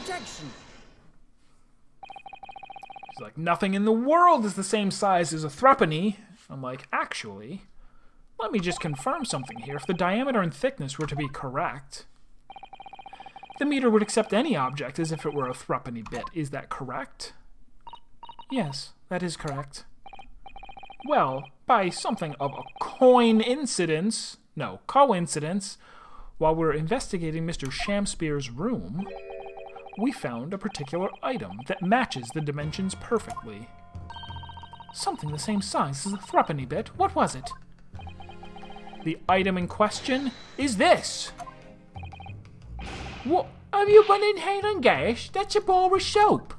protection. She's like, nothing in the world is the same size as a threepenny. I'm like, actually, let me just confirm something here. If the diameter and thickness were to be correct, the meter would accept any object as if it were a threepenny bit. Is that correct? Yes, that is correct. Well, by something of a coincidence, while we're investigating Mr. Shamspear's room, we found a particular item that matches the dimensions perfectly. Something the same size as a threepenny bit. What was it? The item in question is this. What? Have you been inhaling gas? That's a bar of soap.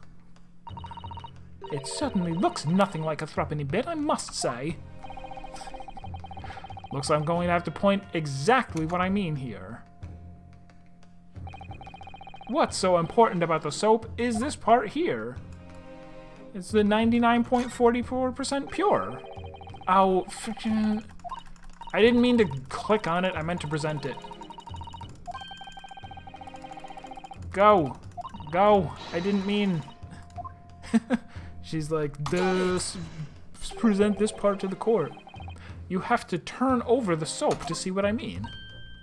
It certainly looks nothing like a threepenny bit, I must say. Looks like I'm going to have to point exactly what I mean here. What's so important about the soap is this part here. It's the 99.44% pure. Oh, freaking... I didn't mean to click on it, I meant to present it. Go. Go. I didn't mean... She's like, present this part to the court. You have to turn over the soap to see what I mean.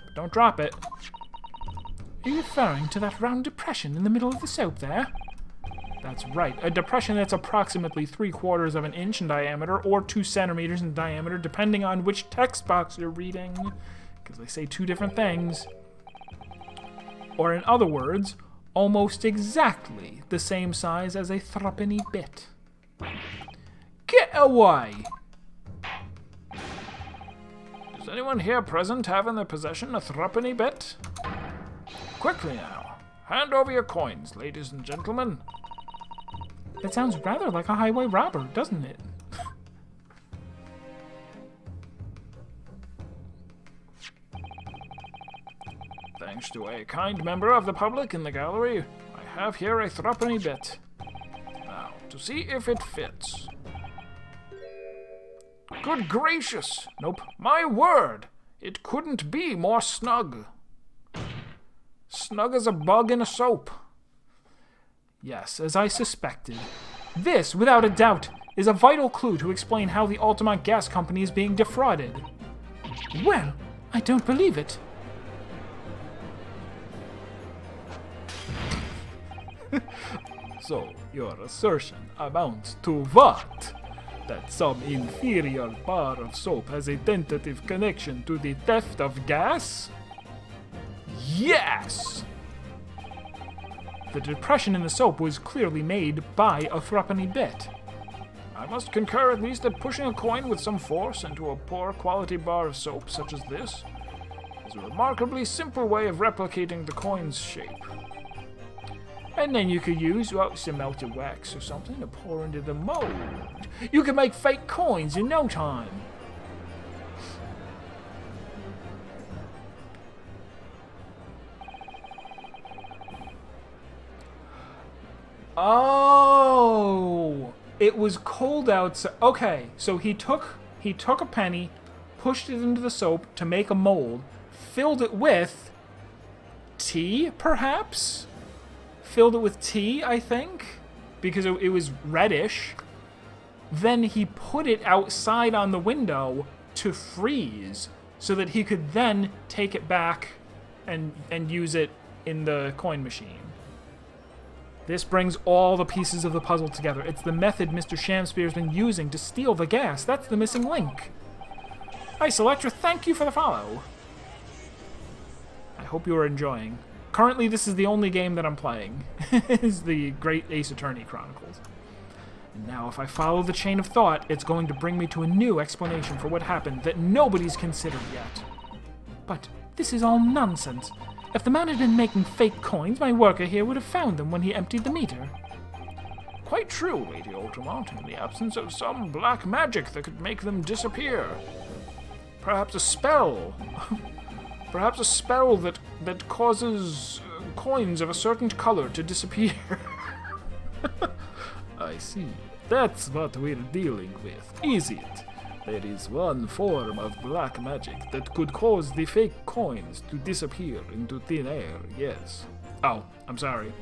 But don't drop it. Are you referring to that round depression in the middle of the soap there? That's right. A depression that's approximately 3/4 of an inch in diameter or 2 centimeters in diameter, depending on which text box you're reading, because they say two different things. Or in other words, almost exactly the same size as a threepenny bit. Get away! Does anyone here present have in their possession a threepenny bit? Quickly now, hand over your coins, ladies and gentlemen. That sounds rather like a highway robber, doesn't it? Thanks to a kind member of the public in the gallery, I have here a threepenny bit. Now, to see if it fits. Good gracious! Nope, my word! It couldn't be more snug. Snug as a bug in a soap. Yes, as I suspected. This, without a doubt, is a vital clue to explain how the Altamont Gas Company is being defrauded. Well, I don't believe it. So, your assertion amounts to what? That some inferior bar of soap has a tentative connection to the theft of gas? Yes! The depression in the soap was clearly made by a threepenny bit. I must concur at least that pushing a coin with some force into a poor quality bar of soap such as this is a remarkably simple way of replicating the coin's shape. And then you could use some melted wax or something to pour into the mold. You can make fake coins in no time. Oh, it was cold outside. Okay, so he took a penny, pushed it into the soap to make a mold, filled it with tea, perhaps? Filled it with tea, I think, because it was reddish. Then he put it outside on the window to freeze so that he could then take it back and use it in the coin machine. This brings all the pieces of the puzzle together. It's the method Mr. Shamspear's been using to steal the gas. That's the missing link. Ice Electra, thank you for the follow. I hope you are enjoying. Currently, this is the only game that I'm playing. is the Great Ace Attorney Chronicles. And now, if I follow the chain of thought, it's going to bring me to a new explanation for what happened that nobody's considered yet. But this is all nonsense. If the man had been making fake coins, my worker here would have found them when he emptied the meter. Quite true, Lady Altamont, in the absence of some black magic that could make them disappear. Perhaps a spell. Perhaps a spell that causes coins of a certain color to disappear. I see. That's what we're dealing with, is it? There is one form of black magic that could cause the fake coins to disappear into thin air, yes. Oh, I'm sorry.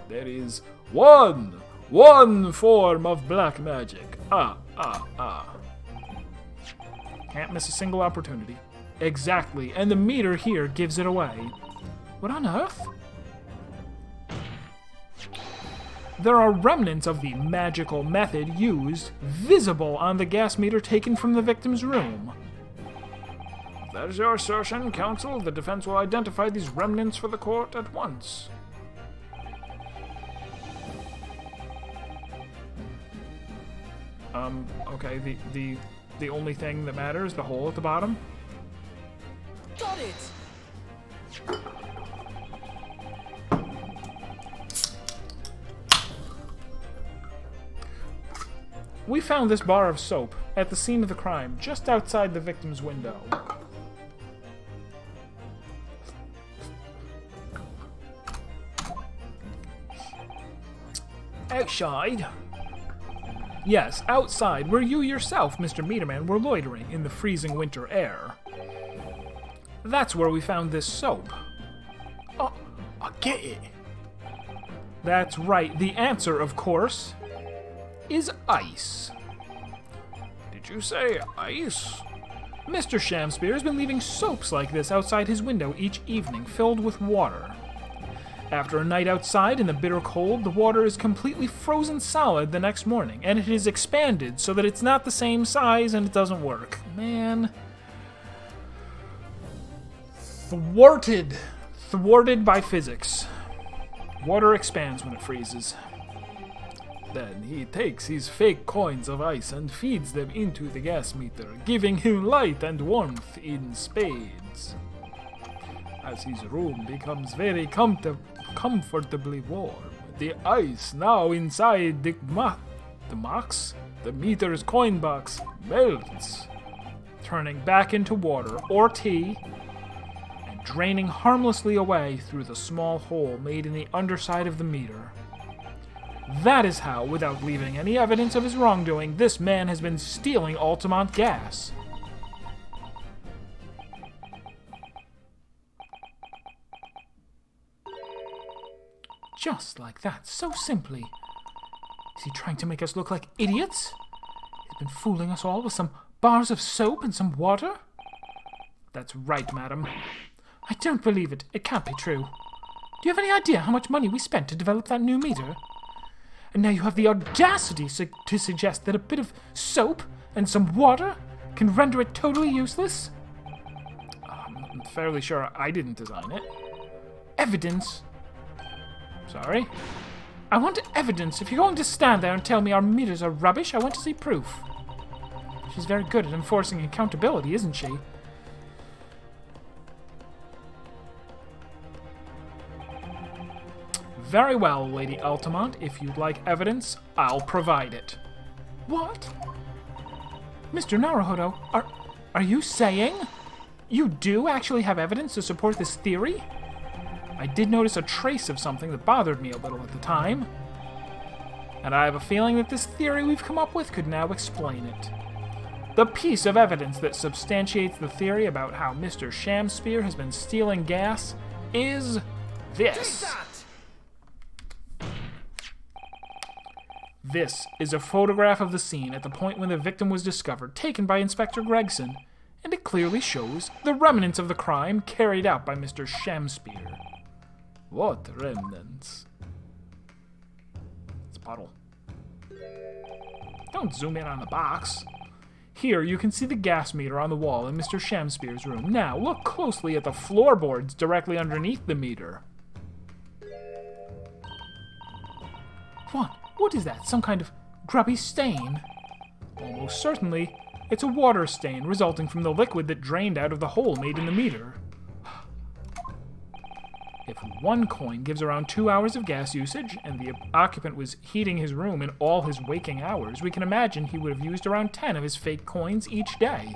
There is one form of black magic. Can't miss a single opportunity. Exactly, and the meter here gives it away. What on earth? There are remnants of the magical method used visible on the gas meter taken from the victim's room. If that is your assertion, counsel, the defense will identify these remnants for the court at once. Okay, the only thing that matters, the hole at the bottom. Got it! We found this bar of soap at the scene of the crime, just outside the victim's window. Outside? Yes, outside, where you yourself, Mr. Meterman, were loitering in the freezing winter air. That's where we found this soap. Oh, I get it. That's right. The answer, of course, is ice. Did you say ice? Mr. Shamspear has been leaving soaps like this outside his window each evening, filled with water. After a night outside in the bitter cold, the water is completely frozen solid the next morning, and it is expanded so that it's not the same size and it doesn't work. Man. Thwarted by physics. Water expands when it freezes. Then he takes his fake coins of ice and feeds them into the gas meter, giving him light and warmth in spades. As his room becomes very comfortably warm, the ice now inside the meter's coin box melts, turning back into water or tea, and draining harmlessly away through the small hole made in the underside of the meter. That is how, without leaving any evidence of his wrongdoing, this man has been stealing Altamont gas. Just like that, so simply. Is he trying to make us look like idiots? He's been fooling us all with some bars of soap and some water? That's right, madam. I don't believe it. It can't be true. Do you have any idea how much money we spent to develop that new meter? And now you have the audacity to suggest that a bit of soap and some water can render it totally useless? I'm fairly sure I didn't design it. Evidence? Sorry? I want evidence. If you're going to stand there and tell me our meters are rubbish, I want to see proof. She's very good at enforcing accountability, isn't she? Very well, Lady Altamont. If you'd like evidence, I'll provide it. What? Mr. Naruhodo, are you saying you do actually have evidence to support this theory? I did notice a trace of something that bothered me a little at the time. And I have a feeling that this theory we've come up with could now explain it. The piece of evidence that substantiates the theory about how Mr. Shamspear has been stealing gas is this. This is a photograph of the scene at the point when the victim was discovered, taken by Inspector Gregson, and it clearly shows the remnants of the crime carried out by Mr. Shamspear. What remnants? It's a puddle. Don't zoom in on the box. Here you can see the gas meter on the wall in Mr. Shamspear's room. Now look closely at the floorboards directly underneath the meter. What is that? Some kind of grubby stain? Almost certainly, it's a water stain resulting from the liquid that drained out of the hole made in the meter. If one coin gives around 2 hours of gas usage, and the occupant was heating his room in all his waking hours, we can imagine he would have used around 10 of his fake coins each day.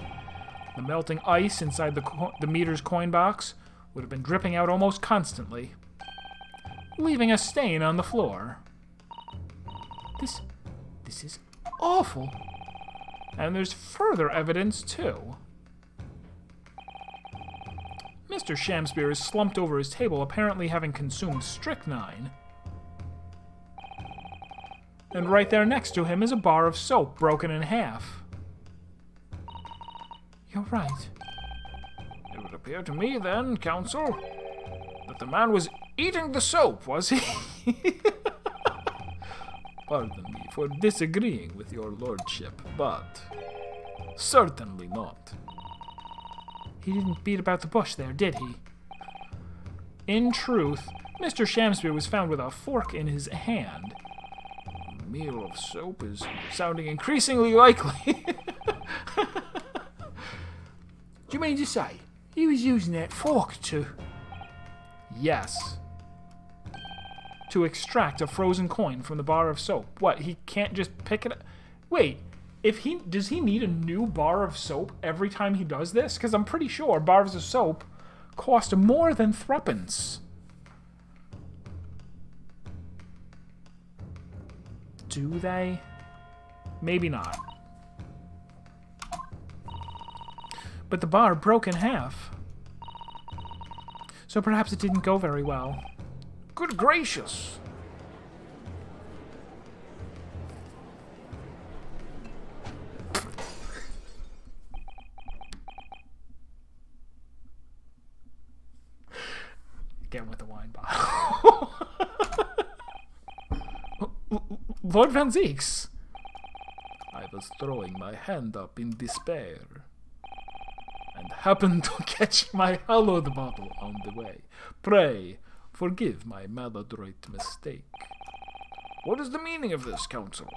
The melting ice inside the meter's coin box would have been dripping out almost constantly, leaving a stain on the floor. This is awful. And there's further evidence, too. Mr. Shamspear is slumped over his table, apparently having consumed strychnine. And right there next to him is a bar of soap broken in half. You're right. It would appear to me then, Counsel, that the man was eating the soap, was he? Pardon me for disagreeing with your lordship, but certainly not. He didn't beat about the bush there, did he? In truth, Mr. Shamspeare was found with a fork in his hand. A meal of soap is sounding increasingly likely. Do you mean to say he was using that fork to... Yes. To extract a frozen coin from the bar of soap. What, he can't just pick it up? Wait, does he need a new bar of soap every time he does this? Because I'm pretty sure bars of soap cost more than threepence. Do they? Maybe not. But the bar broke in half. So perhaps it didn't go very well. Good gracious! Again with the wine bottle. Lord Van Zieks! I was throwing my hand up in despair, and happened to catch my hallowed bottle on the way. Pray, forgive my maladroit mistake. What is the meaning of this, Counsel?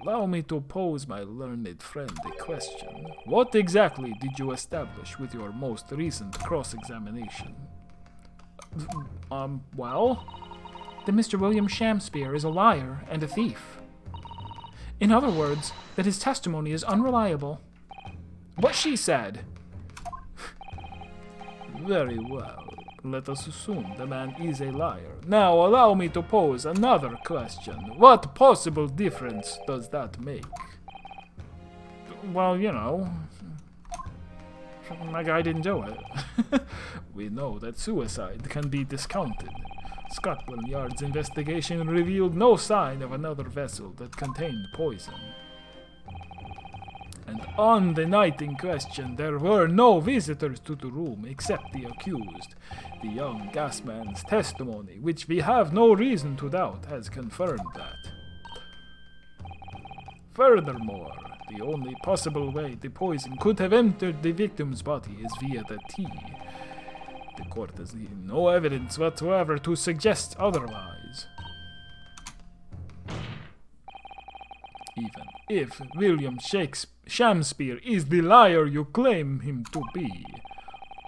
Allow me to pose my learned friend a question. What exactly did you establish with your most recent cross-examination? Well? That Mr. William Shamspeare is a liar and a thief. In other words, that his testimony is unreliable. What she said. Very well. Let us assume the man is a liar. Now allow me to pose another question. What possible difference does that make? Well, you know, my guy didn't do it. We know that suicide can be discounted. Scotland Yard's investigation revealed no sign of another vessel that contained poison. And on the night in question, there were no visitors to the room except the accused. The young gasman's testimony, which we have no reason to doubt, has confirmed that. Furthermore, the only possible way the poison could have entered the victim's body is via the tea. The court has no evidence whatsoever to suggest otherwise. Even if William Shamspeare is the liar you claim him to be,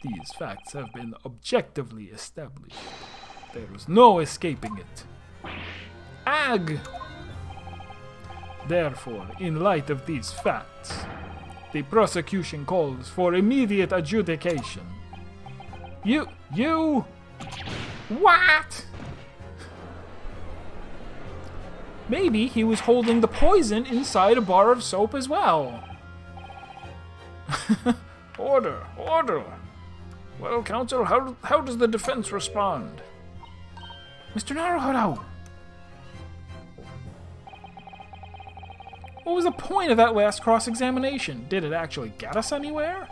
these facts have been objectively established. There is no escaping it. Ag! Therefore, in light of these facts, the prosecution calls for immediate adjudication. You... What? Maybe he was holding the poison inside a bar of soap as well. Order, order. Well, Counsel, how does the defense respond? Mr. Naruhodo! What was the point of that last cross-examination? Did it actually get us anywhere?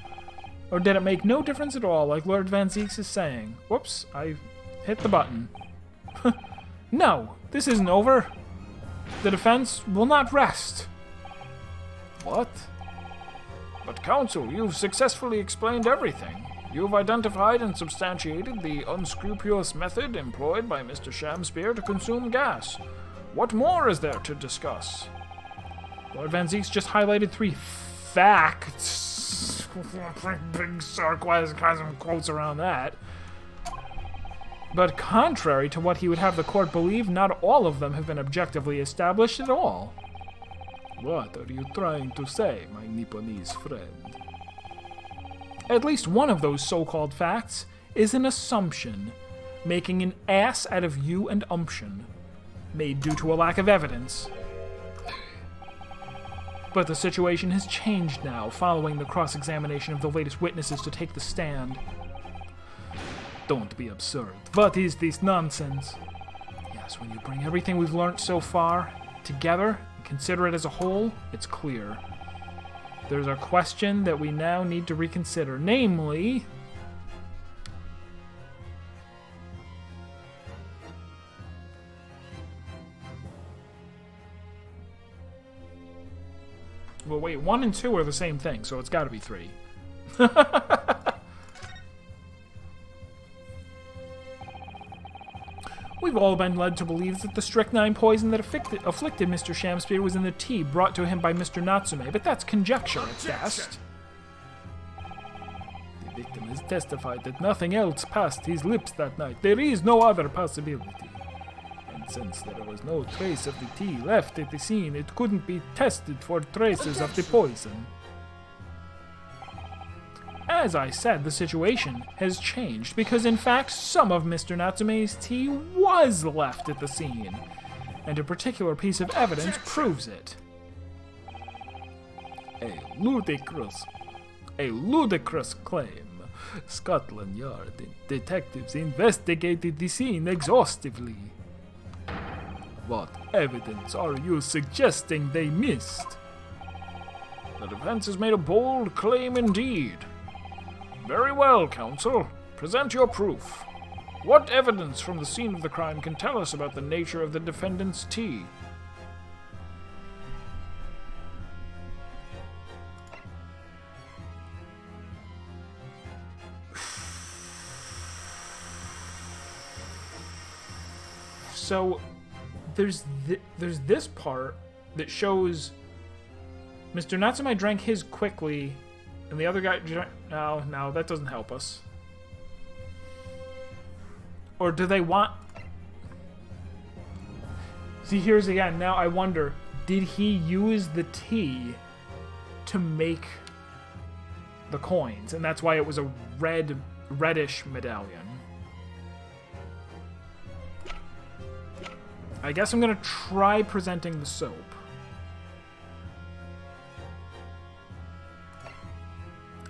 Or did it make no difference at all, like Lord Van Zieks is saying? Whoops, I hit the button. No, this isn't over. The defense will not rest. What? But Counsel, you've successfully explained everything. You've identified and substantiated the unscrupulous method employed by Mr. Shamspeare to consume gas. What more is there to discuss? Lord Van Zieks just highlighted 3 facts. Big sarcasm quotes around that. But contrary to what he would have the court believe, not all of them have been objectively established at all. What are you trying to say, my Nipponese friend? At least one of those so-called facts is an assumption, making an ass out of you and umption, made due to a lack of evidence. But the situation has changed now, following the cross-examination of the latest witnesses to take the stand. Don't be absurd. What is this nonsense? Yes, when you bring everything we've learned so far, together and consider it as a whole, it's clear. There's a question that we now need to reconsider, namely... Well, wait, 1 and 2 are the same thing, so it's got to be 3. We've all been led to believe that the strychnine poison that afflicted Mr. Shamspeare was in the tea brought to him by Mr. Natsume, but that's conjecture at best. The victim has testified that nothing else passed his lips that night. There is no other possibility. And since there was no trace of the tea left at the scene, it couldn't be tested for traces of the poison. As I said, the situation has changed because, in fact, some of Mr. Natsume's tea was left at the scene, and a particular piece of evidence proves it. A ludicrous claim. Scotland Yard detectives investigated the scene exhaustively. What evidence are you suggesting they missed? The defense has made a bold claim indeed. Very well, counsel. Present your proof. What evidence from the scene of the crime can tell us about the nature of the defendant's tea? So, there's this part that shows Mr. Natsume drank his quickly, and the other guy drank... No, that doesn't help us. Or do they want... See, here's again. Now I wonder, did he use the tea to make the coins? And that's why it was a reddish medallion. I guess I'm going to try presenting the soap.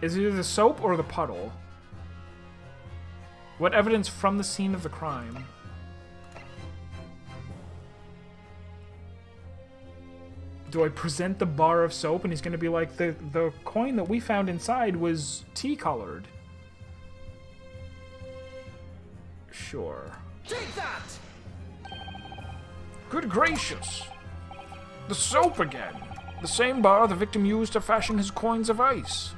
Is it either the soap or the puddle? What evidence from the scene of the crime? Do I present the bar of soap and he's going to be like, the coin that we found inside was tea-colored? Sure. Take that! Good gracious! The soap again! The same bar the victim used to fashion his coins of ice.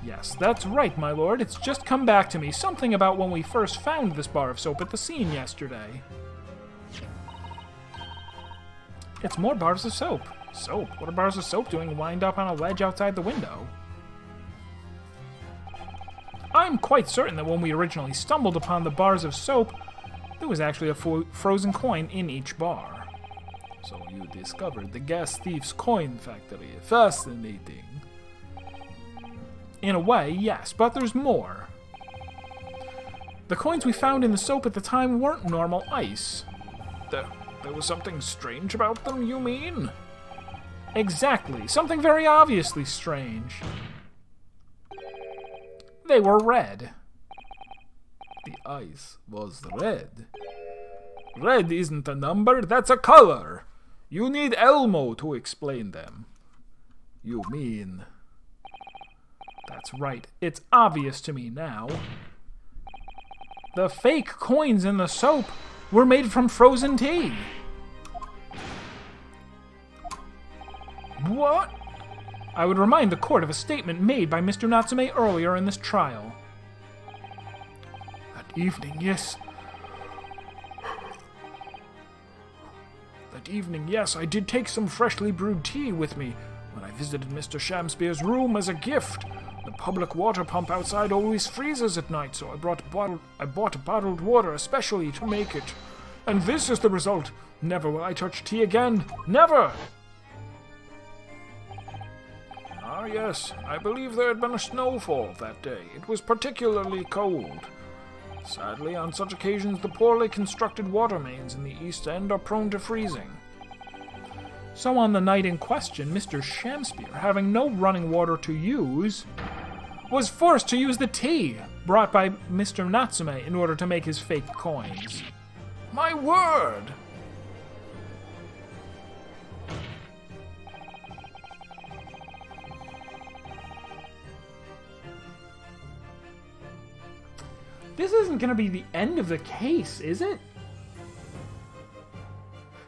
Yes, that's right, my lord. It's just come back to me. Something about when we first found this bar of soap at the scene yesterday. It's more bars of soap. Soap? What are bars of soap doing lined up on a ledge outside the window? I'm quite certain that when we originally stumbled upon the bars of soap, there was actually a frozen coin in each bar. So you discovered the gas thief's coin factory. Fascinating. In a way, yes, but there's more. The coins we found in the soap at the time weren't normal ice. There was something strange about them, you mean? Exactly. Something very obviously strange. They were red. The ice was red. Red isn't a number, that's a color. You need Elmo to explain them. You mean... That's right. It's obvious to me now. The fake coins in the soap were made from frozen tea. What? I would remind the court of a statement made by Mr. Natsume earlier in this trial. That evening, yes, I did take some freshly brewed tea with me when I visited Mr. Shamspeare's room as a gift. The public water pump outside always freezes at night, so I bought bottled water especially to make it. And this is the result. Never will I touch tea again. Never! Ah, yes. I believe there had been a snowfall that day. It was particularly cold. Sadly, on such occasions, the poorly constructed water mains in the East End are prone to freezing. So on the night in question, Mr. Shamspeare, having no running water to use, was forced to use the tea brought by Mr. Natsume in order to make his fake coins. My word! this isn't going to be the end of the case, is it?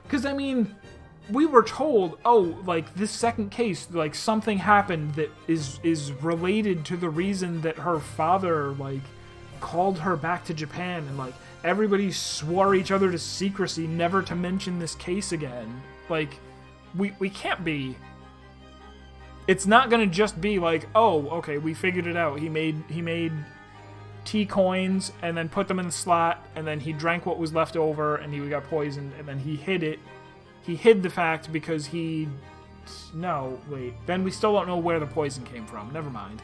Because, I mean, we were told, oh, like, this second case, like, something happened that is related to the reason that her father, like, called her back to Japan, and, like, everybody swore each other to secrecy never to mention this case again. Like, we can't be... It's not gonna just be like, oh, okay, we figured it out. He made tea coins and then put them in the slot, and then he drank what was left over and he got poisoned, and then he hid it. He hid the fact because he... No, wait. Then we still don't know where the poison came from. Never mind.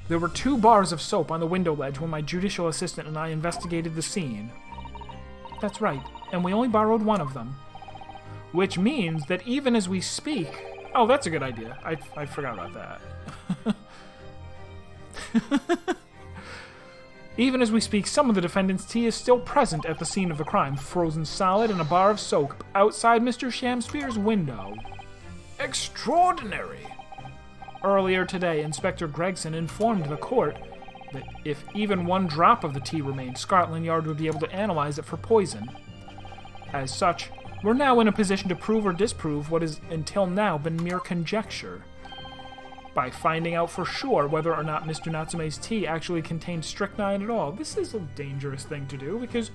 There were 2 bars of soap on the window ledge when my judicial assistant and I investigated the scene. That's right, and we only borrowed 1 of them. Which means that even as we speak... Oh, that's a good idea. I forgot about that. Even as we speak, some of the defendant's tea is still present at the scene of the crime, frozen solid in a bar of soap outside Mr. Shamspeare's window. Extraordinary! Earlier today, Inspector Gregson informed the court that if even 1 drop of the tea remained, Scotland Yard would be able to analyze it for poison. As such, we're now in a position to prove or disprove what has until now been mere conjecture, by finding out for sure whether or not Mr. Natsume's tea actually contained strychnine at all. This is a dangerous thing to do, because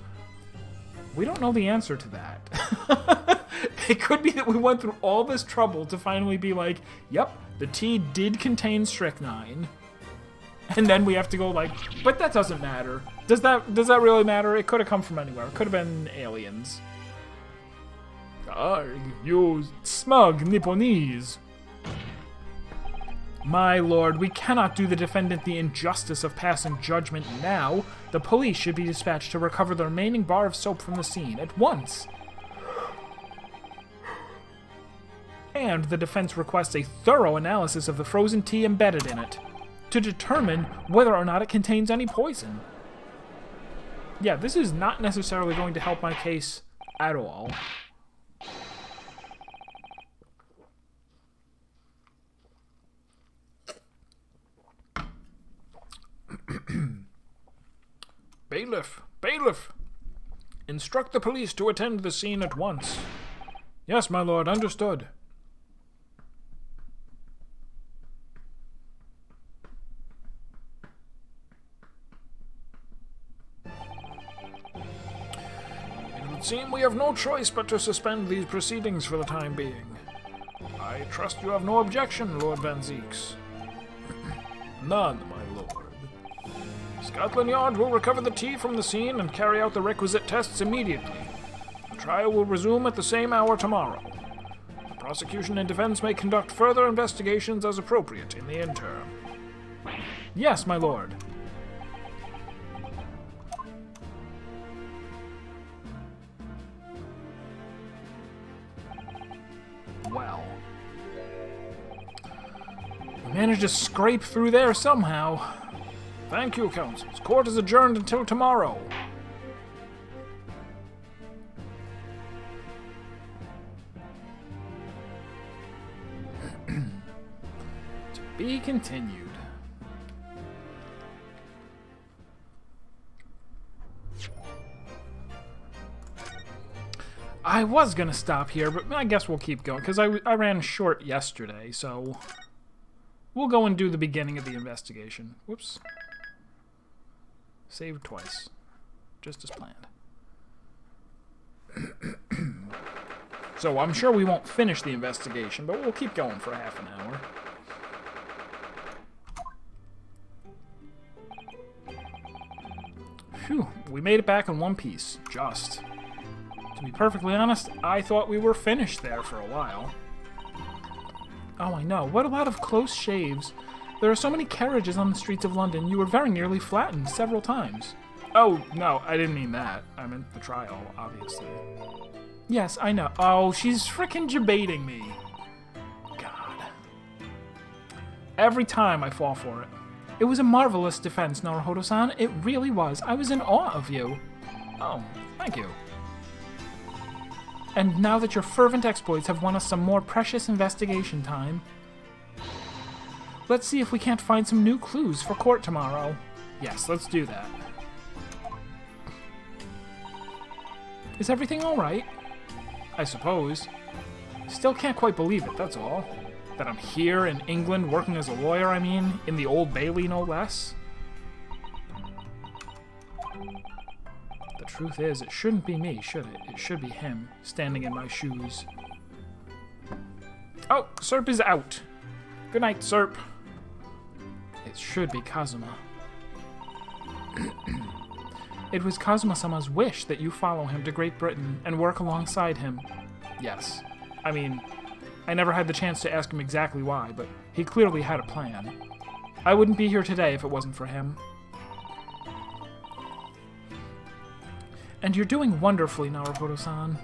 we don't know the answer to that. It could be that we went through all this trouble to finally be like, yep, the tea did contain strychnine. And then we have to go like, but that doesn't matter. Does that really matter? It could have come from anywhere. It could have been aliens. You smug Nipponese. My lord, we cannot do the defendant the injustice of passing judgment now. The police should be dispatched to recover the remaining bar of soap from the scene at once. And the defense requests a thorough analysis of the frozen tea embedded in it, to determine whether or not it contains any poison. Yeah, this is not necessarily going to help my case at all. Bailiff! Bailiff! Instruct the police to attend the scene at once. Yes, my lord, understood. It would seem we have no choice but to suspend these proceedings for the time being. I trust you have no objection, Lord Van Zeeks. None, my lord. Scotland Yard will recover the tea from the scene and carry out the requisite tests immediately. The trial will resume at the same hour tomorrow. The prosecution and defense may conduct further investigations as appropriate in the interim. Yes, my lord. Well. We managed to scrape through there somehow. Thank you, counsels. Court is adjourned until tomorrow. To be continued. I was gonna stop here, but I guess we'll keep going, because I ran short yesterday, so we'll go and do the beginning of the investigation. Whoops. Saved twice. Just as planned. So I'm sure we won't finish the investigation, but we'll keep going for half an hour. Phew, we made it back in one piece. Just. To be perfectly honest, I thought we were finished there for a while. Oh, I know. What a lot of close shaves. There are so many carriages on the streets of London, you were very nearly flattened several times. Oh, no, I didn't mean that. I meant the trial, obviously. Yes, I know. Oh, she's frickin' debating me. God. Every time I fall for it. It was a marvelous defense, Naruhodo-san. It really was. I was in awe of you. Oh, thank you. And now that your fervent exploits have won us some more precious investigation time, let's see if we can't find some new clues for court tomorrow. Yes, let's do that. Is everything alright? I suppose. Still can't quite believe it, that's all. That I'm here in England working as a lawyer, I mean. In the Old Bailey, no less. The truth is, it shouldn't be me, should it? It should be him, standing in my shoes. Oh, Serp is out. Good night, Serp. It should be Kazuma. It was Kazuma-sama's wish that you follow him to Great Britain and work alongside him. Yes. I mean, I never had the chance to ask him exactly why, but he clearly had a plan. I wouldn't be here today if it wasn't for him. And you're doing wonderfully, Naruhodo-san.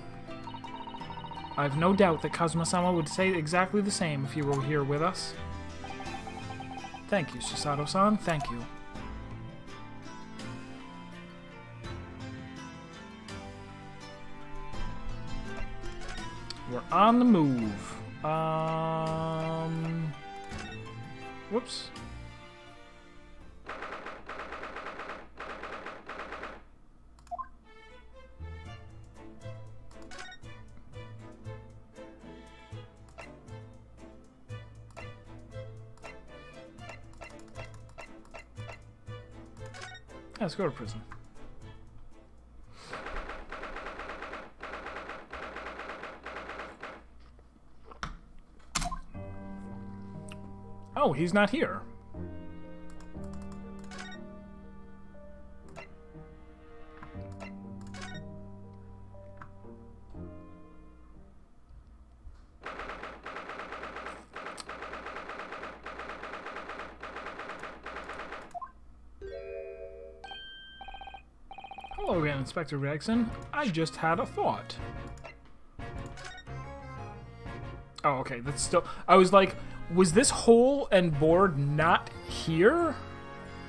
I've no doubt that Kazuma-sama would say exactly the same if you were here with us. Thank you, Susato-san. Thank you. We're on the move. Whoops. Let's go to prison. Oh, he's not here. Hello again, Inspector Gregson. I just had a thought. Oh, okay, that's still... I was like, was this hole and board not here?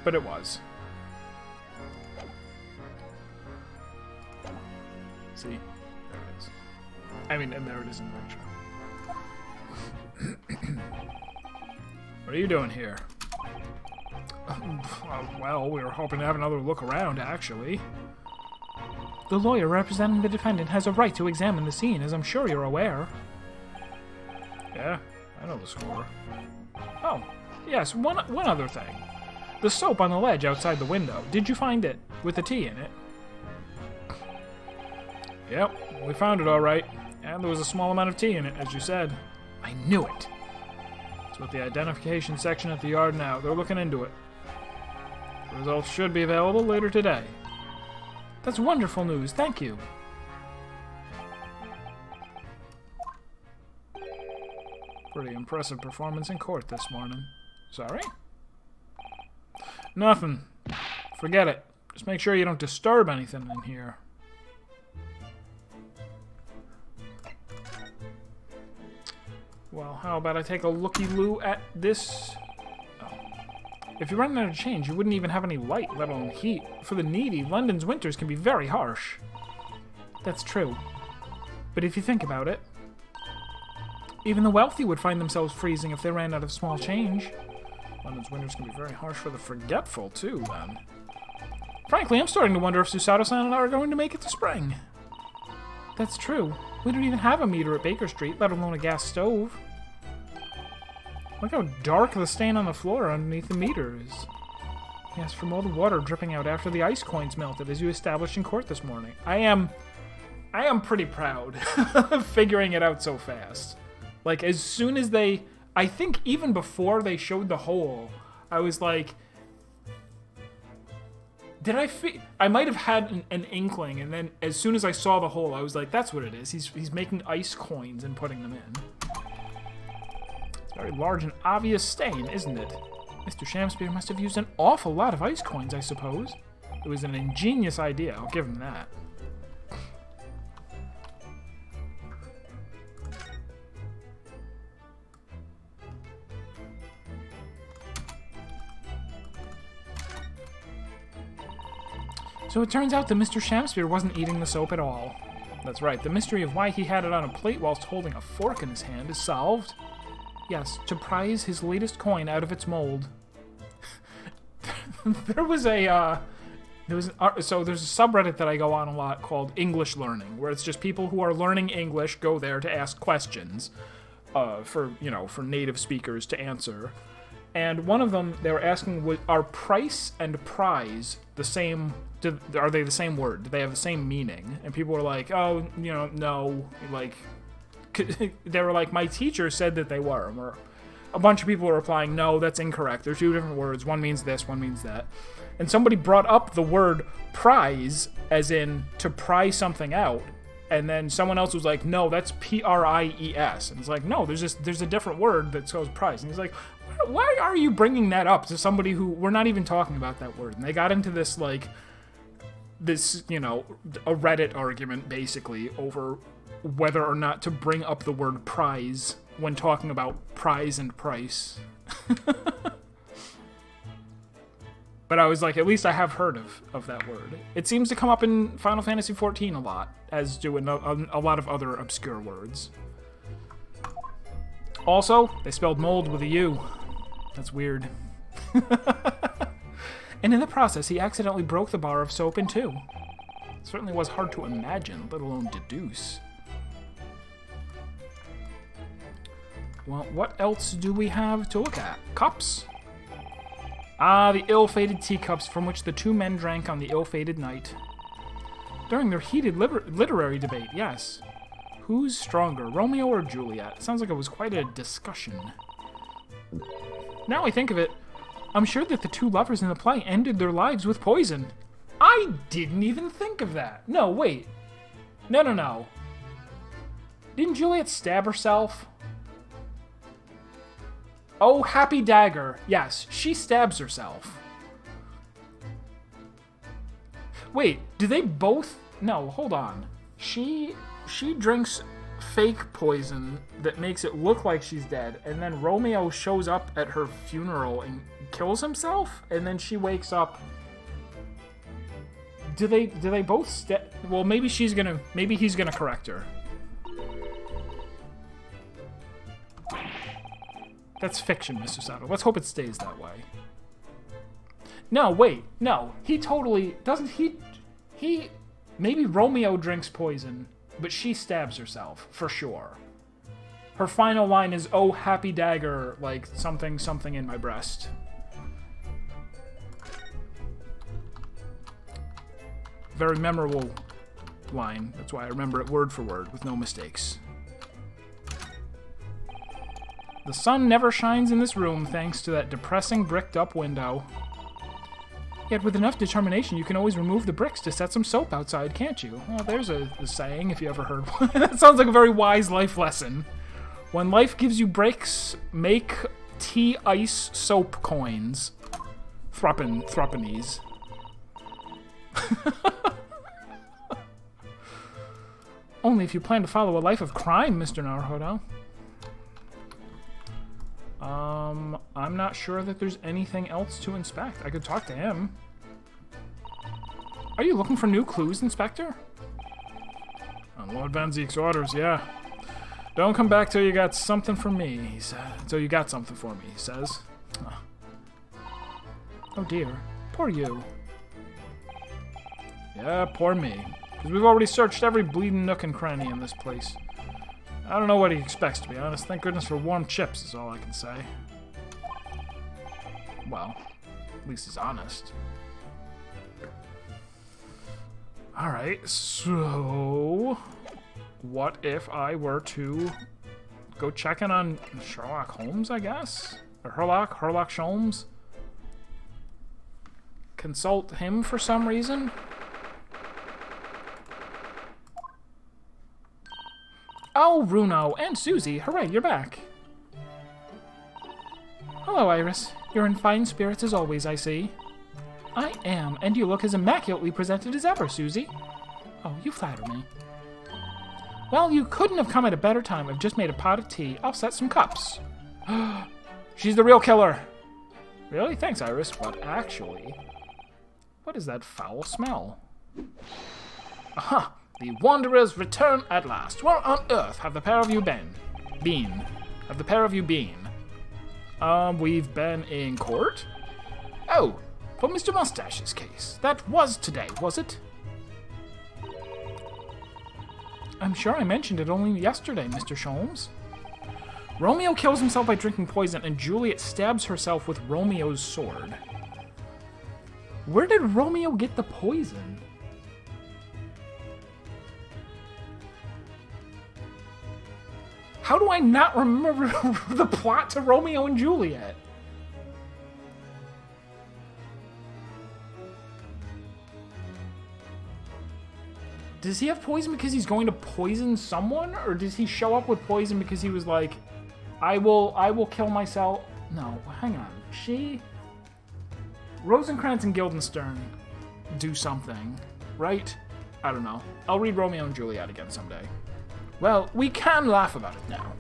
But it was. See? There it is. I mean, and there it is in the picture. What are you doing here? Well, we were hoping to have another look around, actually. The lawyer representing the defendant has a right to examine the scene, as I'm sure you're aware. Yeah, I know the score. Oh, yes, one other thing. The soap on the ledge outside the window. Did you find it? With the tea in it? Yep, we found it all right. And there was a small amount of tea in it, as you said. I knew it. It's with the identification section at the yard now. They're looking into it. The results should be available later today. That's wonderful news. Thank you. Pretty impressive performance in court this morning. Sorry? Nothing. Forget it. Just make sure you don't disturb anything in here. Well, how about I take a looky-loo at this? Oh. If you run out of change, you wouldn't even have any light, let alone heat. For the needy, London's winters can be very harsh. That's true. But if you think about it, even the wealthy would find themselves freezing if they ran out of small change. London's winters can be very harsh for the forgetful, too, then. Frankly, I'm starting to wonder if Susato-san and I are going to make it to spring. That's true. We don't even have a meter at Baker Street, let alone a gas stove. Look how dark the stain on the floor underneath the meter is. Yes, from all the water dripping out after the ice coins melted, as you established in court this morning. I am pretty proud of figuring it out so fast. Like, as soon as they... I think even before they showed the hole, I was like... Did I might have had an inkling, and then as soon as I saw the hole, I was like, that's what it is. He's making ice coins and putting them in. It's a very large and obvious stain, isn't it? Mr. Shamspeare must have used an awful lot of ice coins, I suppose. It was an ingenious idea, I'll give him that. So it turns out that Mr. Shamspeare wasn't eating the soap at all. That's right, the mystery of why he had it on a plate whilst holding a fork in his hand is solved. Yes, to prize his latest coin out of its mold. There was a there's a subreddit that I go on a lot called English Learning, where it's just people who are learning English go there to ask questions for native speakers to answer. And one of them, they were asking, are price and prize the same? Are they the same word? Do they have the same meaning? And people were like, oh, no. Like, they were like, my teacher said that they were. Or a bunch of people were replying, no, that's incorrect. They're two different words. One means this, one means that. And somebody brought up the word prize, as in to pry something out. And then someone else was like, no, that's P-R-I-E-S. And it's like, no, there's a different word that spells prize. And he's like, why are you bringing that up to somebody who we're not even talking about that word? And they got into this, a Reddit argument, basically, over whether or not to bring up the word prize when talking about prize and price. But I was like, at least I have heard of that word. It seems to come up in Final Fantasy XIV a lot, as do a lot of other obscure words. Also, they spelled mold with a U. That's weird. And in the process, he accidentally broke the bar of soap in two. It certainly was hard to imagine, let alone deduce. Well, what else do we have to look at? Cups? Ah, the ill-fated teacups from which the two men drank on the ill-fated night. During their heated literary debate, yes. Who's stronger, Romeo or Juliet? Sounds like it was quite a discussion. Now I think of it, I'm sure that the two lovers in the play ended their lives with poison. I didn't even think of that. No, wait. No. Didn't Juliet stab herself? Oh, happy dagger. Yes, she stabs herself. Wait, do they both... No, hold on. She drinks fake poison that makes it look like she's dead, and then Romeo shows up at her funeral and kills himself, and then she wakes up. Do they both well, maybe he's gonna correct her. That's fiction, Mr. Sato. Let's hope it stays that way. No, wait, no. He totally doesn't. He maybe Romeo drinks poison, but she stabs herself for sure. Her final line is, "Oh, happy dagger, like something in my breast." Very memorable line. That's why I remember it word for word with no mistakes. The sun never shines in this room thanks to that depressing bricked-up window. Yet with enough determination, you can always remove the bricks to set some soap outside, can't you? Well, there's a saying, if you ever heard one. That sounds like a very wise life lesson. When life gives you breaks, make tea ice soap coins. Threepennies. Only if you plan to follow a life of crime, Mr. Naruhodo. I'm not sure that there's anything else to inspect. I could talk to him. Are you looking for new clues, Inspector? On Lord Van Zeek's orders, yeah. Don't come back till you got something for me, he said. Till you got something for me, he says. Oh dear. Poor you. Yeah, poor me. Because we've already searched every bleeding nook and cranny in this place. I don't know what he expects, to be honest. Thank goodness for warm chips, is all I can say. Well, at least he's honest. Alright, so... what if I were to go check in on Sherlock Holmes, I guess? Or Sherlock Sholmes? Consult him for some reason? Oh, Runo and Susie, hooray, you're back. Hello, Iris. You're in fine spirits as always, I see. I am, and you look as immaculately presented as ever, Susie. Oh, you flatter me. Well, you couldn't have come at a better time. I've just made a pot of tea. I'll set some cups. She's the real killer. Really? Thanks, Iris. But actually, what is that foul smell? Aha! The Wanderers return at last. Where on earth have the pair of you been? Have the pair of you been? We've been in court? Oh, For Mr. Mustache's case. That was today, was it? I'm sure I mentioned it only yesterday, Mr. Sholmes. Romeo kills himself by drinking poison, and Juliet stabs herself with Romeo's sword. Where did Romeo get the poison? How do I not remember the plot to Romeo and Juliet? Does he have poison because he's going to poison someone? Or does he show up with poison because he was like, I will kill myself? No, hang on. Rosencrantz and Guildenstern do something, right? I don't know. I'll read Romeo and Juliet again someday. Well, we can laugh about it now.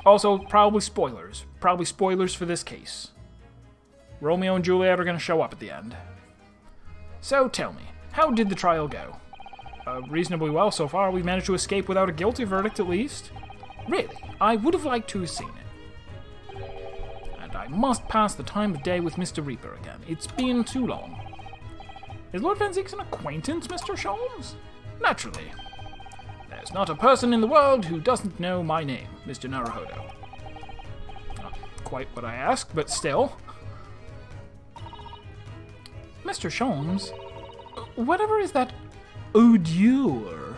Also, probably spoilers. Probably spoilers for this case. Romeo and Juliet are going to show up at the end. So tell me, how did the trial go? Reasonably well so far. We managed to escape without a guilty verdict, at least. Really, I would have liked to have seen it. And I must pass the time of day with Mr. Reaper again. It's been too long. Is Lord Van Zieks an acquaintance, Mr. Sholmes? Naturally. There's not a person in the world who doesn't know my name, Mr. Naruhodo. Not quite what I asked, but still. Mr. Sholmes, whatever is that odeur?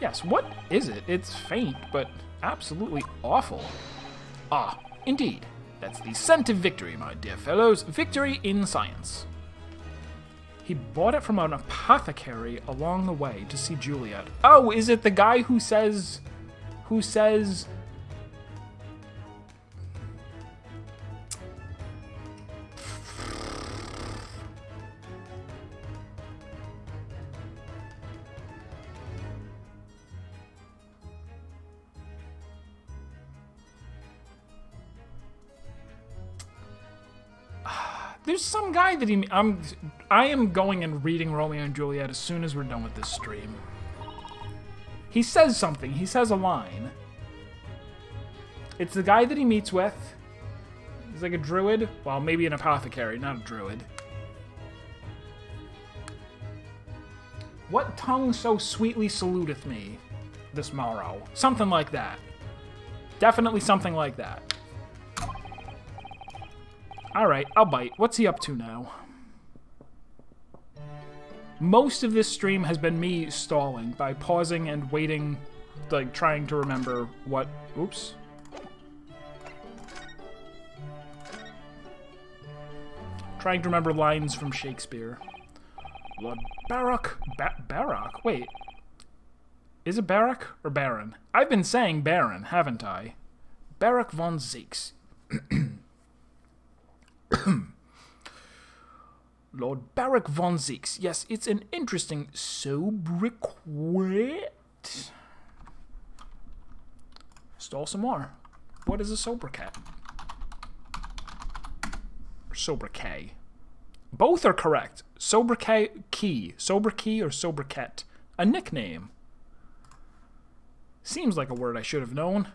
Yes, what is it? It's faint, but absolutely awful. Ah, indeed. That's the scent of victory, my dear fellows. Victory in science. He bought it from an apothecary along the way to see Juliet. Oh, is it the guy who says... There's some guy that I am going and reading Romeo and Juliet as soon as we're done with this stream. He says something. He says a line. It's the guy that he meets with. He's like a druid. Well, maybe an apothecary, not a druid. What tongue so sweetly saluteth me this morrow? Something like that. Definitely something like that. Alright, I'll bite. What's he up to now? Most of this stream has been me stalling by pausing and waiting, like trying to remember what... Oops. Trying to remember lines from Shakespeare. Lord Barock... Barock? Wait. Is it Barock or Baron? I've been saying Baron, haven't I? Barock von Zieks. Lord Barock von Zieks. Yes, it's an interesting sobriquet. Stall some more. What is a sobriquet? Sobriquet. Both are correct. Sobriquet or sobriquet. A nickname. Seems like a word I should have known.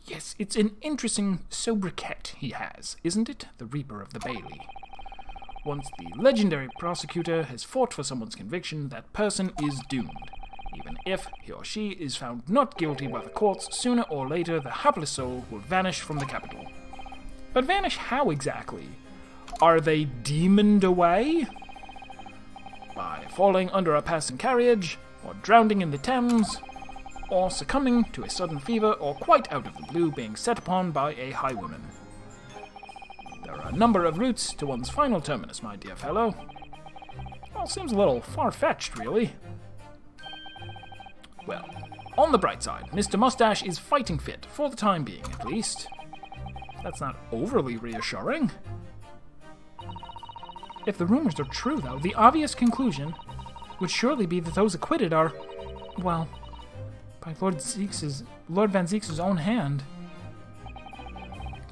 Yes, it's an interesting sobriquet he has, isn't it? The Reaper of the Bailey. Once the legendary prosecutor has fought for someone's conviction, that person is doomed. Even if he or she is found not guilty by the courts, sooner or later the hapless soul will vanish from the capital. But vanish how exactly? Are they demoned away? By falling under a passing carriage, or drowning in the Thames, or succumbing to a sudden fever, or quite out of the blue being set upon by a highwayman. There are a number of routes to one's final terminus, my dear fellow. Well, seems a little far-fetched, really. Well, on the bright side, Mr. Mustache is fighting fit, for the time being, at least. That's not overly reassuring. If the rumors are true, though, the obvious conclusion would surely be that those acquitted are, well, by Lord Van Zieks' own hand.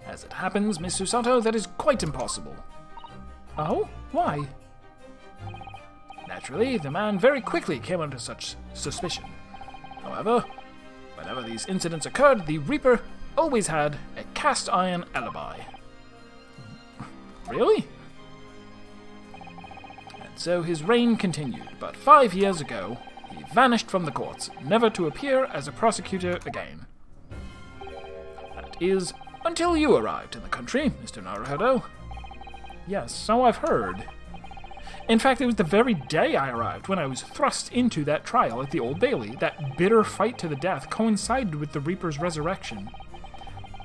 As it happens, Miss Susato, that is quite impossible. Oh? Why? Naturally, the man very quickly came under such suspicion. However, whenever these incidents occurred, the Reaper always had a cast iron alibi. Really? And so his reign continued, but 5 years ago, he vanished from the courts, never to appear as a prosecutor again. That is, until you arrived in the country, Mr. Naruhodo. Yes, so I've heard. In fact, it was the very day I arrived when I was thrust into that trial at the Old Bailey. That bitter fight to the death coincided with the Reaper's resurrection,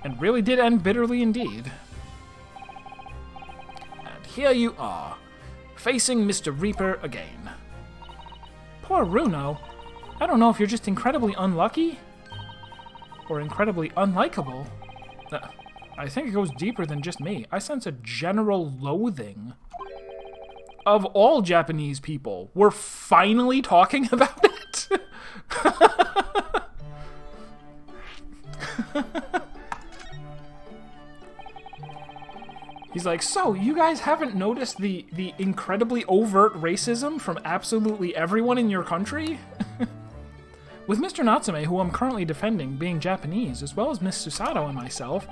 and really did end bitterly indeed. And here you are, facing Mr. Reaper again. Poor Runo. I don't know if you're just incredibly unlucky or incredibly unlikable. I think it goes deeper than just me. I sense a general loathing of all Japanese people. We're finally talking about it. He's like, so you guys haven't noticed the incredibly overt racism from absolutely everyone in your country? With Mr. Natsume, who I'm currently defending, being Japanese, as well as Miss Susato and myself,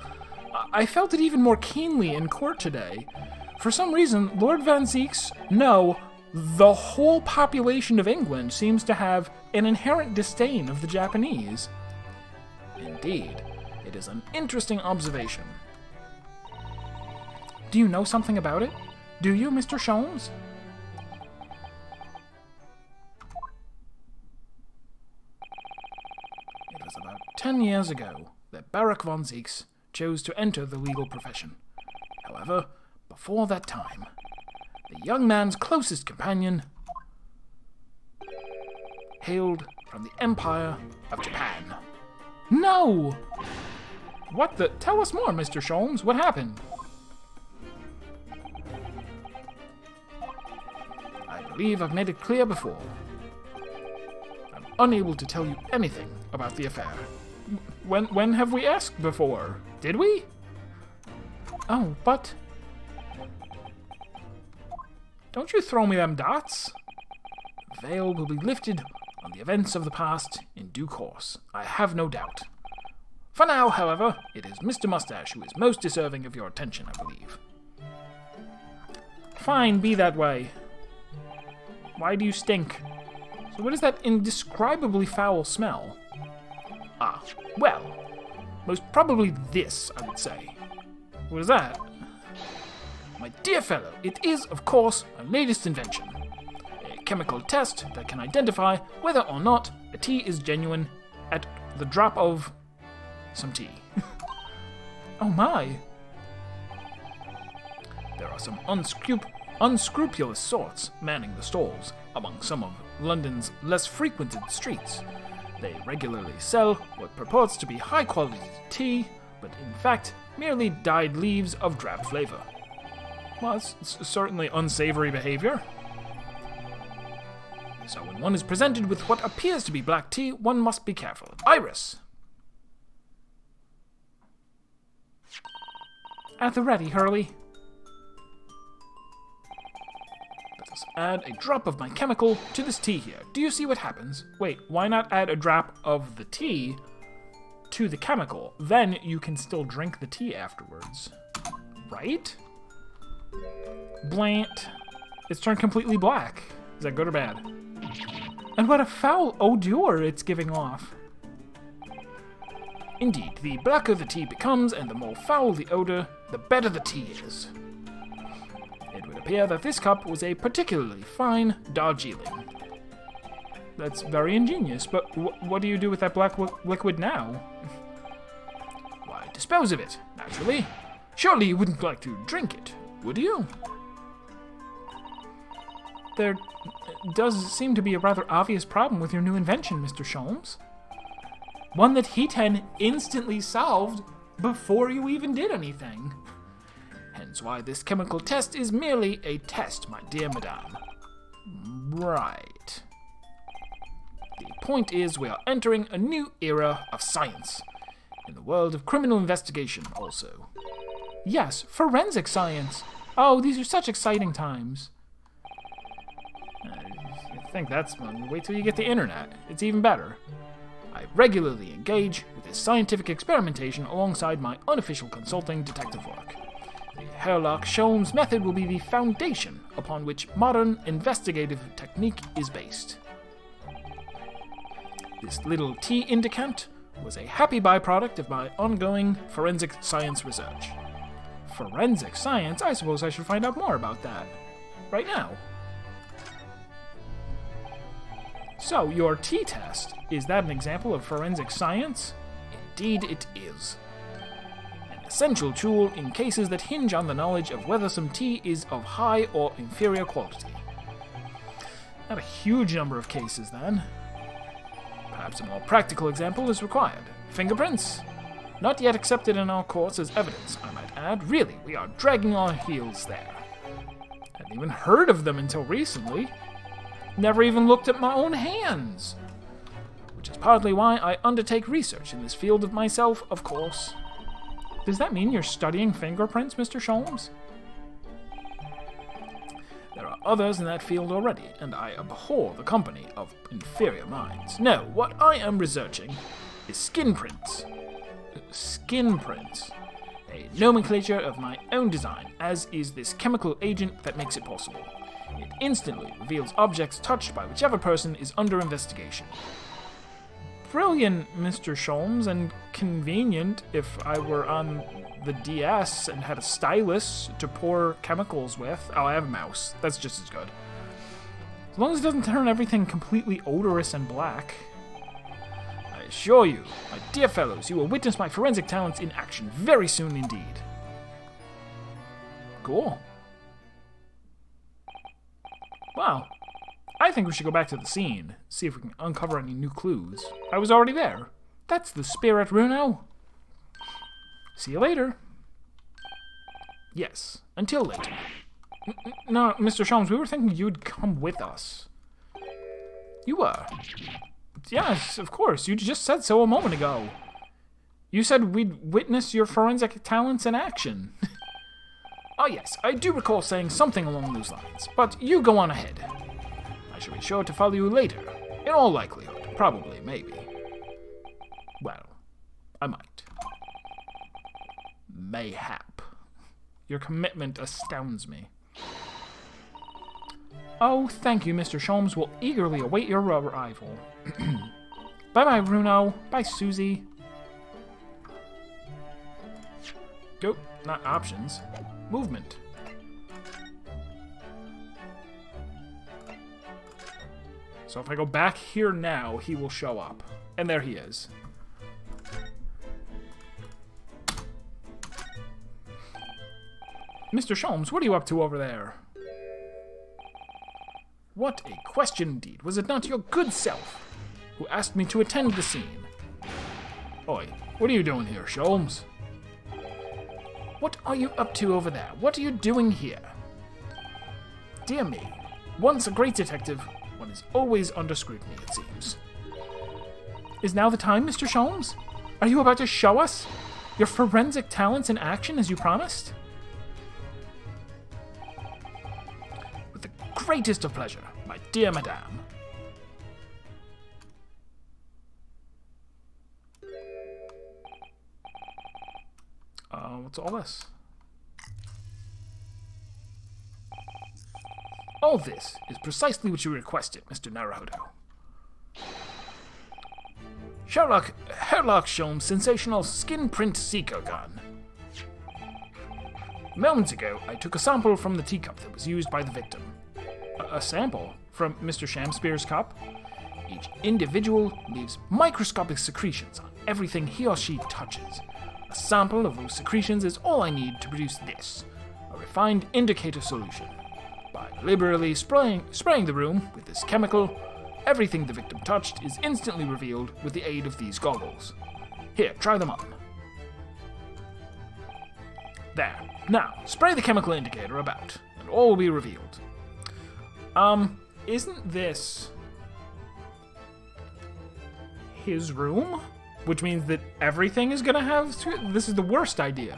I felt it even more keenly in court today. For some reason, Lord Van Zieks, no, the whole population of England seems to have an inherent disdain of the Japanese. Indeed, it is an interesting observation. Do you know something about it? Do you, Mr. Sholmes? It was about 10 years ago that Barak Von Zieks chose to enter the legal profession. However, before that time, the young man's closest companion hailed from the Empire of Japan. No! What the? Tell us more, Mr. Sholmes. What happened? I believe I've made it clear before. I'm unable to tell you anything about the affair. When have we asked before? Did we? Oh, but... Don't you throw me them dots. The veil will be lifted on the events of the past in due course, I have no doubt. For now, however, it is Mr. Mustache who is most deserving of your attention, I believe. Fine, be that way. Why do you stink? So what is that indescribably foul smell? Ah, well, most probably this, I would say. What is that? My dear fellow, it is, of course, my latest invention. A chemical test that can identify whether or not a tea is genuine at the drop of some tea. Oh my! There are some unscrupulous sorts manning the stalls among some of London's less frequented streets. They regularly sell what purports to be high-quality tea, but in fact merely dyed leaves of drab flavor. Well, it's certainly unsavory behavior. So when one is presented with what appears to be black tea, one must be careful. Iris! At the ready, Hurley. Let us add a drop of my chemical to this tea here. Do you see what happens? Wait, why not add a drop of the tea to the chemical? Then you can still drink the tea afterwards. Right? Blant. It's turned completely black. Is that good or bad? And what a foul odor it's giving off. Indeed, the blacker the tea becomes and the more foul the odor, the better the tea is. It would appear that this cup was a particularly fine Darjeeling. That's very ingenious, but what do you do with that black liquid now? Why, dispose of it, naturally. Surely you wouldn't like to drink it, would you? There does seem to be a rather obvious problem with your new invention, Mr. Sholmes. One that Hiten instantly solved before you even did anything. Hence why this chemical test is merely a test, my dear madame. Right. The point is we are entering a new era of science. In the world of criminal investigation also. Yes, forensic science. Oh, these are such exciting times. I think that's... Wait till you get the internet. It's even better. I regularly engage with this scientific experimentation alongside my unofficial consulting detective work. The Sherlock-Holmes method will be the foundation upon which modern investigative technique is based. This little tea indicant was a happy byproduct of my ongoing forensic science research. Forensic science? I suppose I should find out more about that. Right now. So, your t-test, is that an example of forensic science? Indeed it is. An essential tool in cases that hinge on the knowledge of whether some tea is of high or inferior quality. Not a huge number of cases, then. Perhaps a more practical example is required. Fingerprints? Not yet accepted in our courts as evidence, I might add. Really, we are dragging our heels there. Hadn't even heard of them until recently. Never even looked at my own hands. Which is partly why I undertake research in this field of myself, of course. Does that mean you're studying fingerprints, Mr. Sholmes? There are others in that field already, and I abhor the company of inferior minds. No, what I am researching is skin prints. Skin prints. A nomenclature of my own design, as is this chemical agent that makes it possible. It instantly reveals objects touched by whichever person is under investigation. Brilliant, Mr. Sholmes, and convenient if I were on the DS and had a stylus to pour chemicals with. Oh, I have a mouse. That's just as good. As long as it doesn't turn everything completely odorous and black. I assure you, my dear fellows, you will witness my forensic talents in action very soon indeed. Cool. Wow. I think we should go back to the scene, see if we can uncover any new clues. I was already there. That's the spirit, Runo. See you later. Yes, until later. No, Mr. Sholmes, we were thinking you'd come with us. You were? Yes, of course. You just said so a moment ago. You said we'd witness your forensic talents in action. Oh yes, I do recall saying something along those lines, but you go on ahead. I shall be sure to follow you later, in all likelihood, probably, maybe. Well, I might. Mayhap. Your commitment astounds me. Oh, thank you, Mr. Sholmes. We'll eagerly await your arrival. Bye-bye, Runo. Bye, Susie. Go, not options. Movement. So if I go back here now, he will show up. And there he is. Mr. Sholmes, what are you up to over there? What a question indeed. Was it not your good self who asked me to attend the scene? Oi, what are you doing here, Sholmes? What are you up to over there? What are you doing here? Dear me, once a great detective, one is always under scrutiny, it seems. Is now the time, Mr. Sholmes? Are you about to show us your forensic talents in action as you promised? With the greatest of pleasure, my dear madame. What's all this? All this is precisely what you requested, Mr. Naruhodo. Sherlock Holmes' sensational skin print Seeker gun. Moments ago, I took a sample from the teacup that was used by the victim. A sample from Mr. Shamspeare's cup? Each individual leaves microscopic secretions on everything he or she touches. A sample of those secretions is all I need to produce this, a refined indicator solution. By liberally spraying the room with this chemical, everything the victim touched is instantly revealed with the aid of these goggles. Here, try them on. There. Now, spray the chemical indicator about, and all will be revealed. Isn't this his room? Which means that everything is gonna have... This is the worst idea.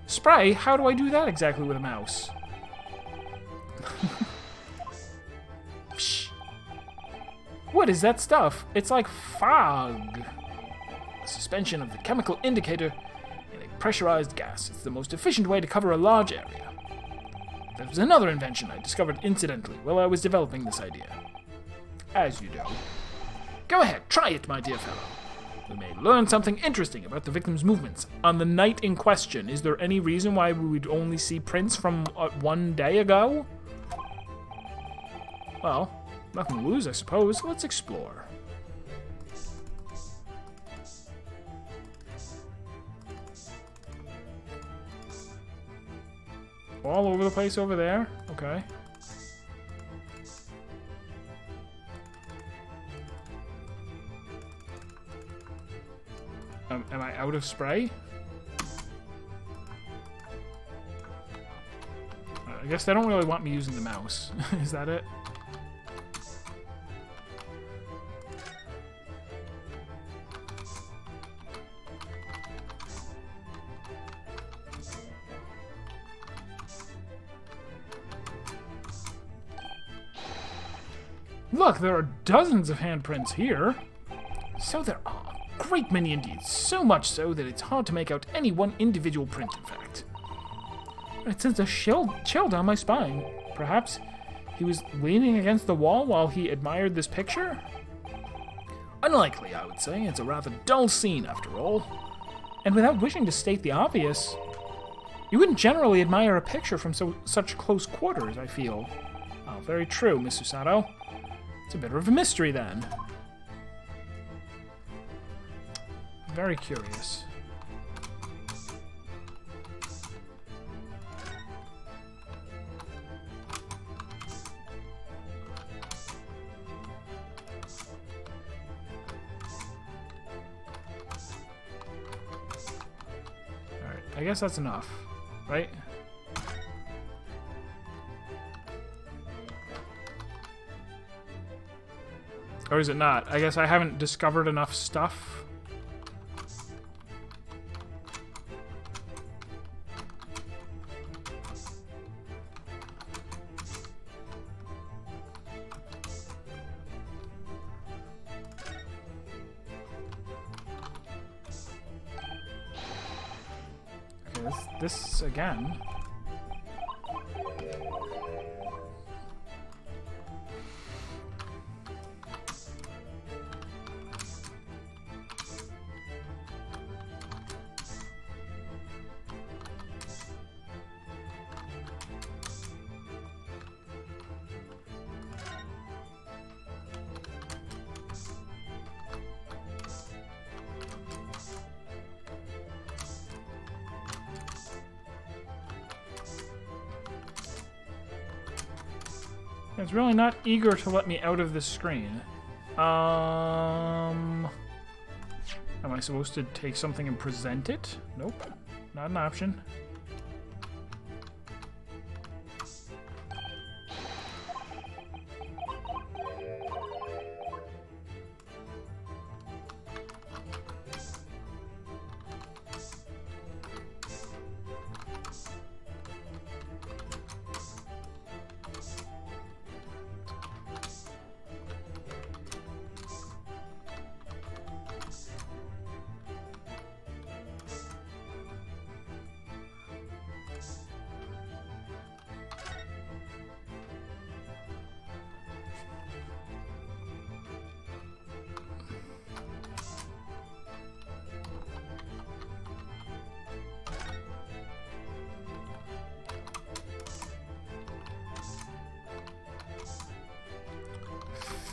Spray? How do I do that exactly with a mouse? Psh. What is that stuff? It's like fog. A suspension of the chemical indicator in a pressurized gas. It's the most efficient way to cover a large area. There was another invention I discovered incidentally while I was developing this idea. As you do. Go ahead, try it, my dear fellow. We may learn something interesting about the victim's movements. On the night in question, is there any reason why we would only see prints from 1 day ago? Well, nothing to lose, I suppose. Let's explore. All over the place over there? Okay. Am I out of spray? I guess they don't really want me using the mouse. Is that it? Look, there are dozens of handprints here. So there are. A great many indeed. So much so that it's hard to make out any one individual print, in fact. It sends a chill down my spine. Perhaps he was leaning against the wall while he admired this picture? Unlikely, I would say. It's a rather dull scene, after all. And without wishing to state the obvious, you wouldn't generally admire a picture from such close quarters, I feel. Oh, very true, Miss Susato. It's a bit of a mystery, then. Very curious. Alright, I guess that's enough, right? Or is it not? I guess I haven't discovered enough stuff. Okay, this again. It's really not eager to let me out of this screen. Am I supposed to take something and present it? Nope. Not an option.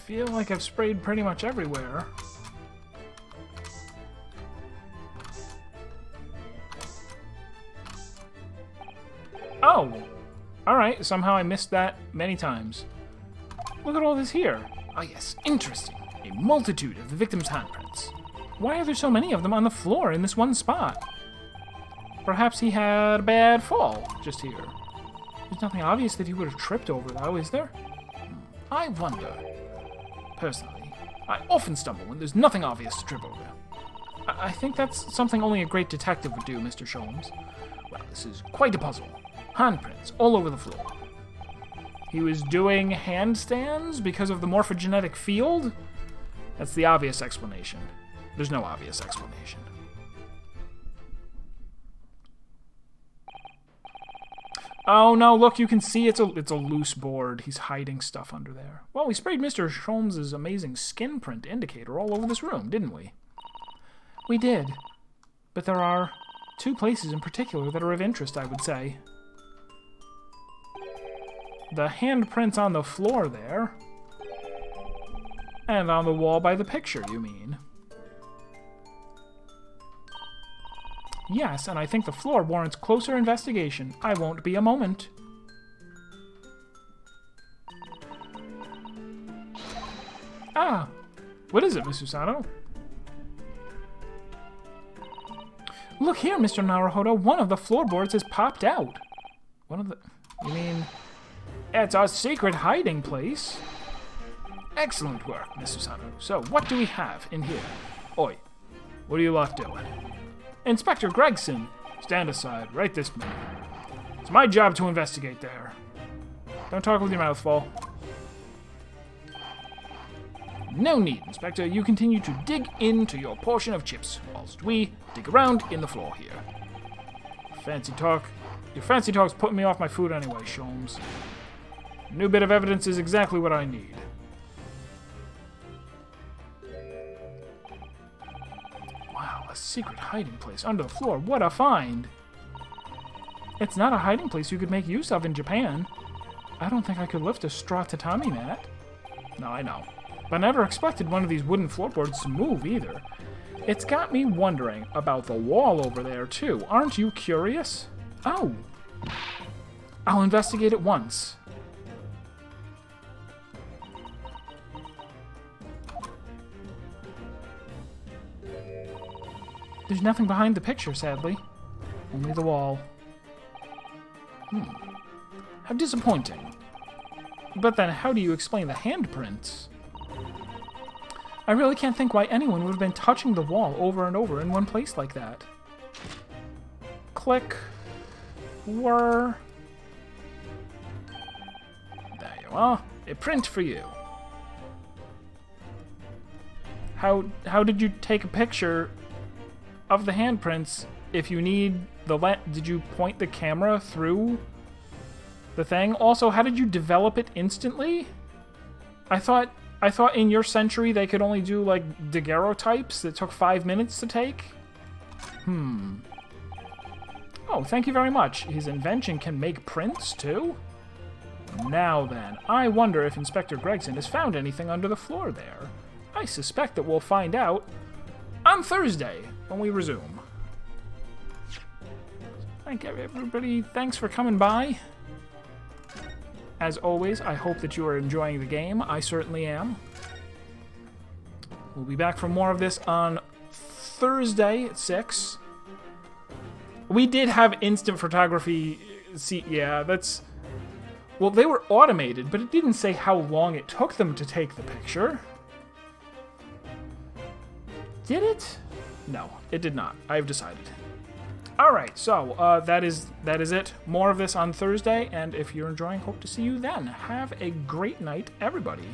Feel like I've sprayed pretty much everywhere. Oh! Alright, somehow I missed that many times. Look at all this here. Ah yes, interesting. A multitude of the victim's handprints. Why are there so many of them on the floor in this one spot? Perhaps he had a bad fall just here. There's nothing obvious that he would have tripped over, though, is there? I wonder. Personally, I often stumble when there's nothing obvious to trip over. I think that's something only a great detective would do, Mr. Sholmes. Well, this is quite a puzzle. Handprints all over the floor. He was doing handstands because of the morphogenetic field? That's the obvious explanation. There's no obvious explanation. Oh no, look, you can see it's a loose board. He's hiding stuff under there. Well, we sprayed Mr. Sholmes' amazing skin print indicator all over this room, didn't we? We did. But there are 2 places in particular that are of interest, I would say. The handprints on the floor there. And on the wall by the picture, you mean? Yes, and I think the floor warrants closer investigation. I won't be a moment. Ah, what is it, Miss Susanoo? Look here, Mr. Naruhodo. One of the floorboards has popped out. One of the... You mean... It's our secret hiding place. Excellent work, Miss Susanoo. So, what do we have in here? Oi, what are you lot doing? Inspector Gregson, stand aside right this minute. It's my job to investigate there. Don't talk with your mouth full. No need, Inspector. You continue to dig into your portion of chips, whilst we dig around in the floor here. Fancy talk. Your fancy talk's putting me off my food anyway, Sholmes. A new bit of evidence is exactly what I need. Wow, a secret hiding place under the floor. What a find! It's not a hiding place you could make use of in Japan. I don't think I could lift a straw tatami mat. No, I know. But I never expected one of these wooden floorboards to move either. It's got me wondering about the wall over there, too. Aren't you curious? Oh. I'll investigate it once. There's nothing behind the picture, sadly. Only the wall. How disappointing. But then how do you explain the handprints? I really can't think why anyone would have been touching the wall over and over in one place like that. Click. Whir. There you are. A print for you. How did you take a picture of the handprints if you need the did you point the camera through the thing? Also, how did you develop it instantly? I thought in your century they could only do like daguerreotypes that took 5 minutes to take. Oh, thank you very much. His invention can make prints too? Now then, I wonder if Inspector Gregson has found anything under the floor there. I suspect that we'll find out on Thursday when we resume. Thank everybody. Thanks for coming by. As always, I hope that you are enjoying the game. I certainly am. We'll be back for more of this on Thursday at 6. We did have instant photography. See, yeah, that's... Well, they were automated, but it didn't say how long it took them to take the picture. Did it? No, it did not. I've decided. Alright, so that is it. More of this on Thursday, and if you're enjoying, hope to see you then. Have a great night, everybody.